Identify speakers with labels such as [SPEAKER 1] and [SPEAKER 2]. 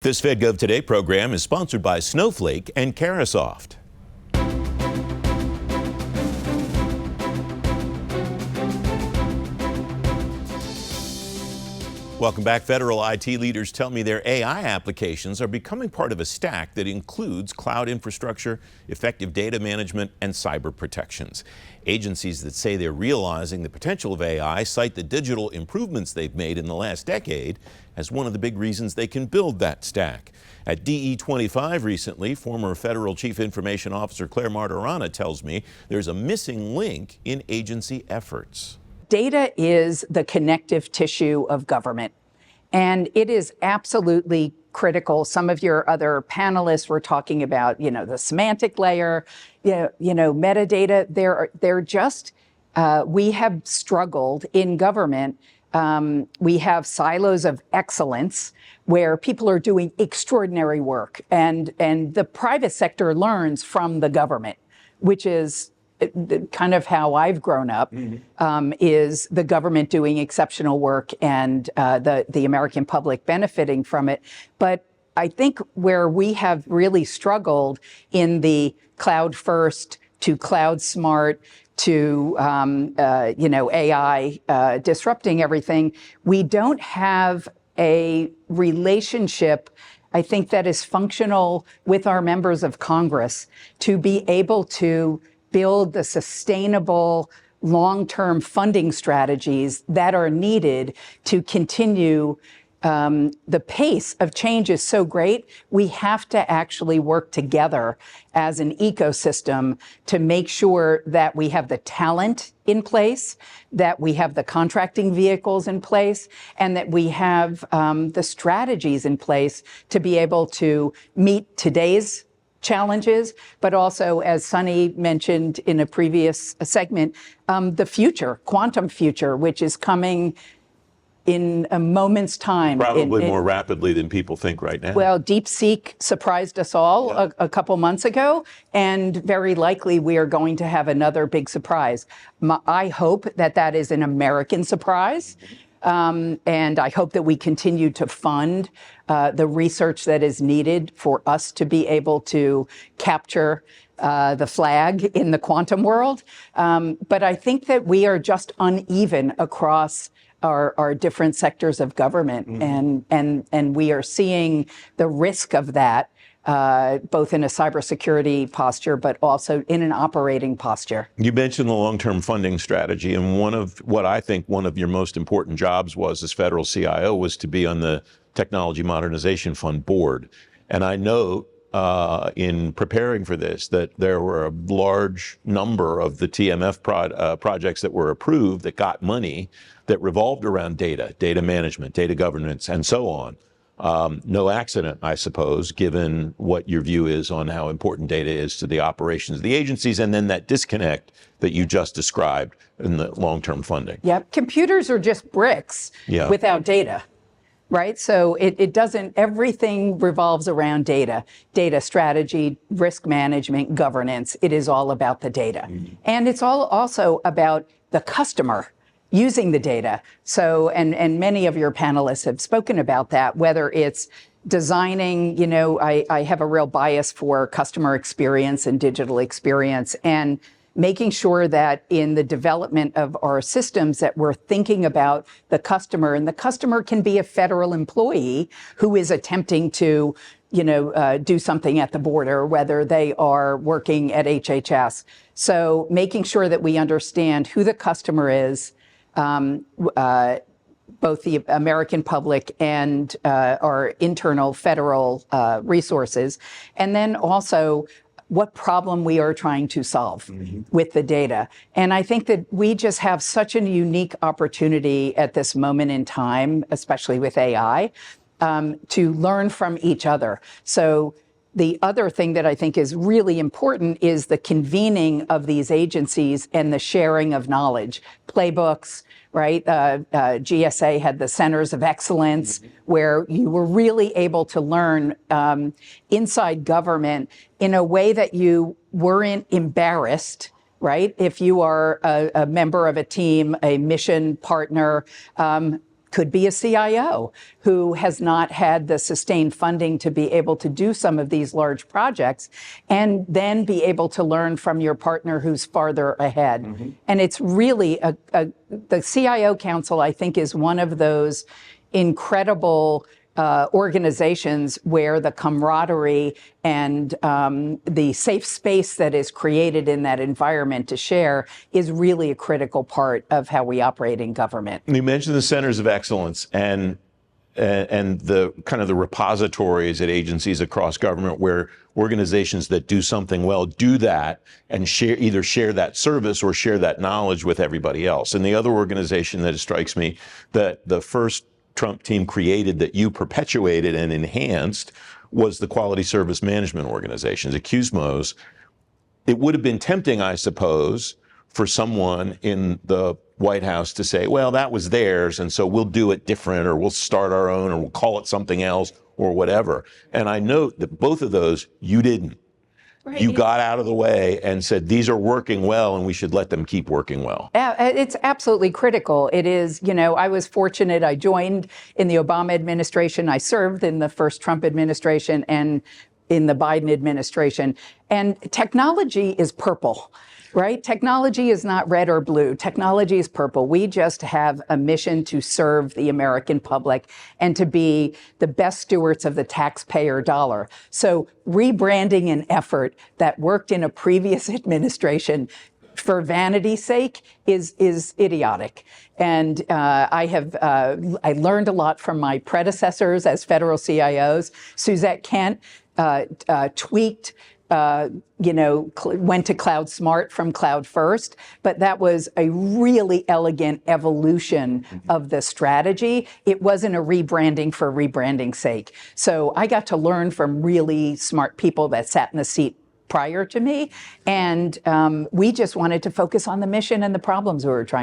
[SPEAKER 1] This FedGov Today program is sponsored by Snowflake and Carasoft. Welcome back. Federal IT leaders tell me their AI applications are becoming part of a stack that includes cloud infrastructure, effective data management, and cyber protections. Agencies that say they're realizing the potential of AI cite the digital improvements they've made in the last decade as one of the big reasons they can build that stack. At DE25 recently, former Federal Chief Information Officer Claire Martirana tells me there's a missing link in agency efforts.
[SPEAKER 2] Data is the connective tissue of government, and it is absolutely critical. Some of your other panelists were talking about, the semantic layer, metadata. They're just, we have struggled in government. We have silos of excellence where people are doing extraordinary work, and the private sector learns from the government, which is kind of how I've grown up, is the government doing exceptional work and the American public benefiting from it. But I think where we have really struggled in the cloud first to cloud smart to AI disrupting everything, we don't have a relationship, I think, that is functional with our members of Congress to be able to build the sustainable long-term funding strategies that are needed to continue. The pace of change is so great, we have to actually work together as an ecosystem to make sure that we have the talent in place, that we have the contracting vehicles in place, and that we have the strategies in place to be able to meet today's challenges, but also, as Sunny mentioned in a previous segment, the future, quantum future, which is coming in a moment's time.
[SPEAKER 1] Probably more rapidly than people think right now.
[SPEAKER 2] Well, DeepSeek surprised us all a couple months ago, and very likely we are going to have another big surprise. I hope that is an American surprise. And I hope that we continue to fund the research that is needed for us to be able to capture the flag in the quantum world. But I think that we are just uneven across our different sectors of government. And we are seeing the risk of that, both in a cybersecurity posture, but also in an operating posture.
[SPEAKER 1] You mentioned the long-term funding strategy, and one of your most important jobs was as federal CIO was to be on the Technology Modernization Fund board. And I know in preparing for this that there were a large number of the TMF projects that were approved that got money that revolved around data management, data governance, and so on. No accident, I suppose, given what your view is on how important data is to the operations of the agencies, and then that disconnect that you just described in the long-term funding.
[SPEAKER 2] Yep, computers are just bricks without data, right? So it doesn't, everything revolves around data strategy, risk management, governance. It is all about the data. And it's all also about the customer using the data. So, and many of your panelists have spoken about that, whether it's designing, I have a real bias for customer experience and digital experience, and making sure that in the development of our systems that we're thinking about the customer, and the customer can be a federal employee who is attempting to do something at the border, whether they are working at HHS. So making sure that we understand who the customer is, both the American public and our internal federal resources, and then also what problem we are trying to solve with the data. And I think that we just have such a unique opportunity at this moment in time, especially with AI, to learn from each other. So the other thing that I think is really important is the convening of these agencies and the sharing of knowledge, playbooks, right? GSA had the centers of excellence where you were really able to learn inside government in a way that you weren't embarrassed, right? If you are a member of a team, a mission partner, could be a CIO who has not had the sustained funding to be able to do some of these large projects, and then be able to learn from your partner who's farther ahead. And it's really the CIO Council, I think, is one of those incredible organizations where the camaraderie and the safe space that is created in that environment to share is really a critical part of how we operate in government.
[SPEAKER 1] You mentioned the centers of excellence and the kind of the repositories at agencies across government where organizations that do something well do that and either share that service or share that knowledge with everybody else. And the other organization that strikes me that the first Trump team created that you perpetuated and enhanced was the Quality Service Management Organizations, the QSMOs. It would have been tempting, I suppose, for someone in the White House to say, well, that was theirs, and so we'll do it different, or we'll start our own, or we'll call it something else, or whatever. And I note that both of those, you didn't. Right. You got out of the way and said, these are working well and we should let them keep working well.
[SPEAKER 2] It's absolutely critical. It is, I was fortunate. I joined in the Obama administration. I served in the first Trump administration and in the Biden administration. And technology is purple. Right? Technology is not red or blue. Technology is purple. We just have a mission to serve the American public and to be the best stewards of the taxpayer dollar. So rebranding an effort that worked in a previous administration for vanity's sake is idiotic. And I learned a lot from my predecessors as federal CIOs. Suzette Kent tweaked went to Cloud Smart from Cloud First, but that was a really elegant evolution of the strategy. It wasn't a rebranding for rebranding's sake. So I got to learn from really smart people that sat in the seat prior to me, and we just wanted to focus on the mission and the problems we were trying to